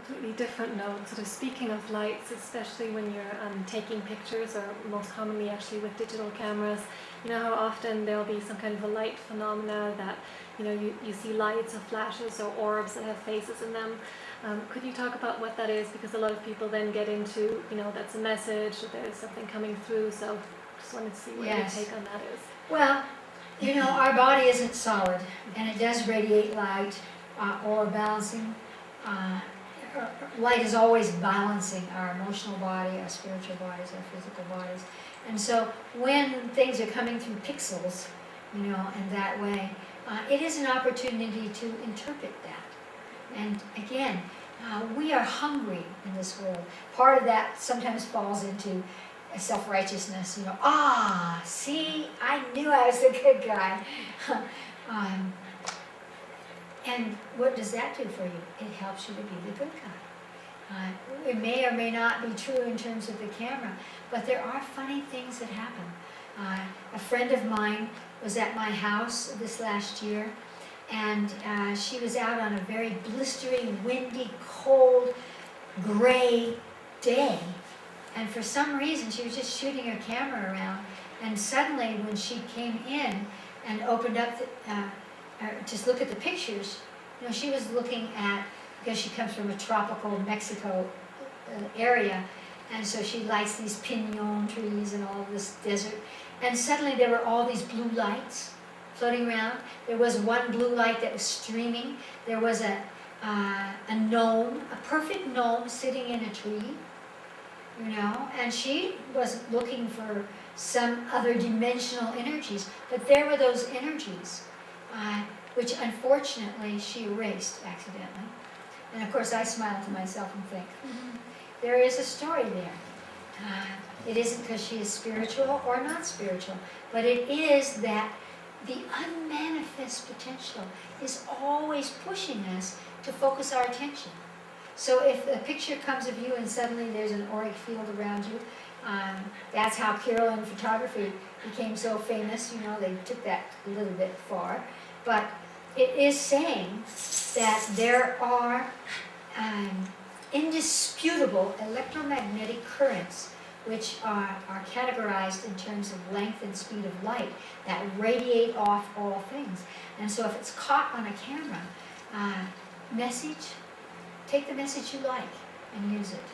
completely different note, sort of speaking of lights, especially when you're taking pictures, or most commonly actually with digital cameras, you know how often there'll be some kind of a light phenomena that, you know, you see lights or flashes or orbs that have faces in them. Could you talk about what that is? Because a lot of people then get into, you know, that's a message, that there's something coming through, so just wanted to see what Yes. your take on that is. Well, you know, our body isn't solid, and it does radiate light or balancing. Light is always balancing our emotional body, our spiritual bodies, our physical bodies. And so when things are coming through pixels, you know, in that way, it is an opportunity to interpret that. And again, we are hungry in this world. Part of that sometimes falls into self-righteousness, you know, see, I knew I was the good guy. And what does that do for you? It helps you to be the good guy. It may or may not be true in terms of the camera, but there are funny things that happen. A friend of mine was at my house this last year, and she was out on a very blistering, windy, cold, gray day. And for some reason, she was just shooting her camera around, and suddenly when she came in and opened up, just look at the pictures, you know, she was looking at, because she comes from a tropical Mexico area, and so she likes these pinon trees and all of this desert, and suddenly there were all these blue lights floating around. There was one blue light that was streaming. There was a gnome, a perfect gnome sitting in a tree, you know, and she was looking for some other dimensional energies, but there were those energies, which unfortunately she erased accidentally. And of course I smile to myself and think, there is a story there. It isn't because she is spiritual or not spiritual, but it is that the unmanifest potential is always pushing us to focus our attention. So if a picture comes of you and suddenly there's an auric field around you, that's how Carolyn photography became so famous. You know, they took that a little bit far. But it is saying that there are indisputable electromagnetic currents which are categorized in terms of length and speed of light that radiate off all things. And so if it's caught on a camera, take the message you like and use it.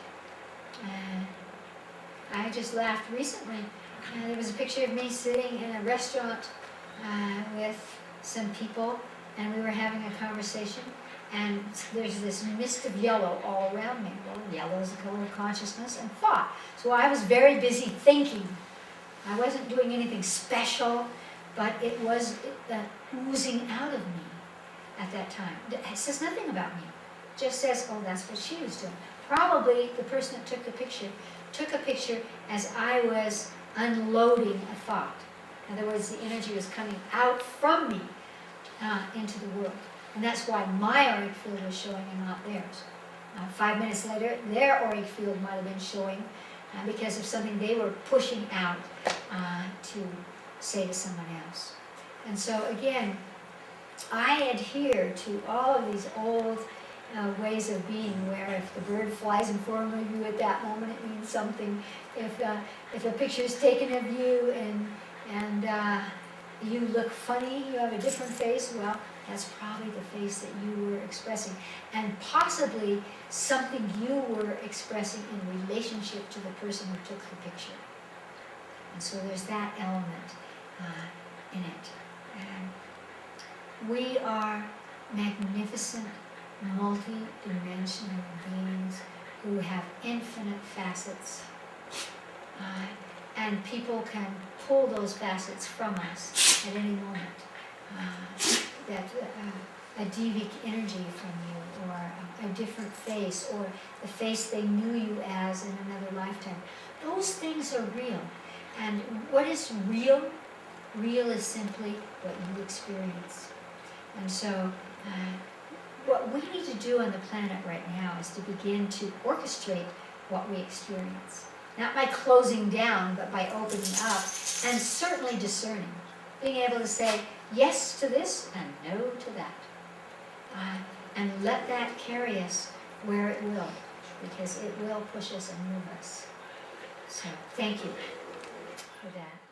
I just laughed recently. There was a picture of me sitting in a restaurant with some people, and we were having a conversation, and there's this mist of yellow all around me. Well, yellow is the color of consciousness and thought. So I was very busy thinking. I wasn't doing anything special, but it was oozing out of me at that time. It says nothing about me. It just says, oh, that's what she was doing. Probably the person that took a picture as I was unloading a thought. In other words, the energy was coming out from me into the world. And that's why my auric field was showing and not theirs. 5 minutes later, their auric field might have been showing because of something they were pushing out to say to someone else. And so again, I adhere to all of these old ways of being, where if the bird flies in front of you at that moment, it means something. If a picture is taken of you and you look funny, you have a different face, well, that's probably the face that you were expressing, and possibly something you were expressing in relationship to the person who took the picture. And so there's that element in it. And we are magnificent, multi-dimensional beings who have infinite facets. And people can pull those facets from us at any moment. A devic energy from you, or a different face, or the face they knew you as in another lifetime. Those things are real. And what is real? Real is simply what you experience. And so what we need to do on the planet right now is to begin to orchestrate what we experience. Not by closing down, but by opening up, and certainly discerning. Being able to say yes to this and no to that. And let that carry us where it will, because it will push us and move us. So, thank you for that.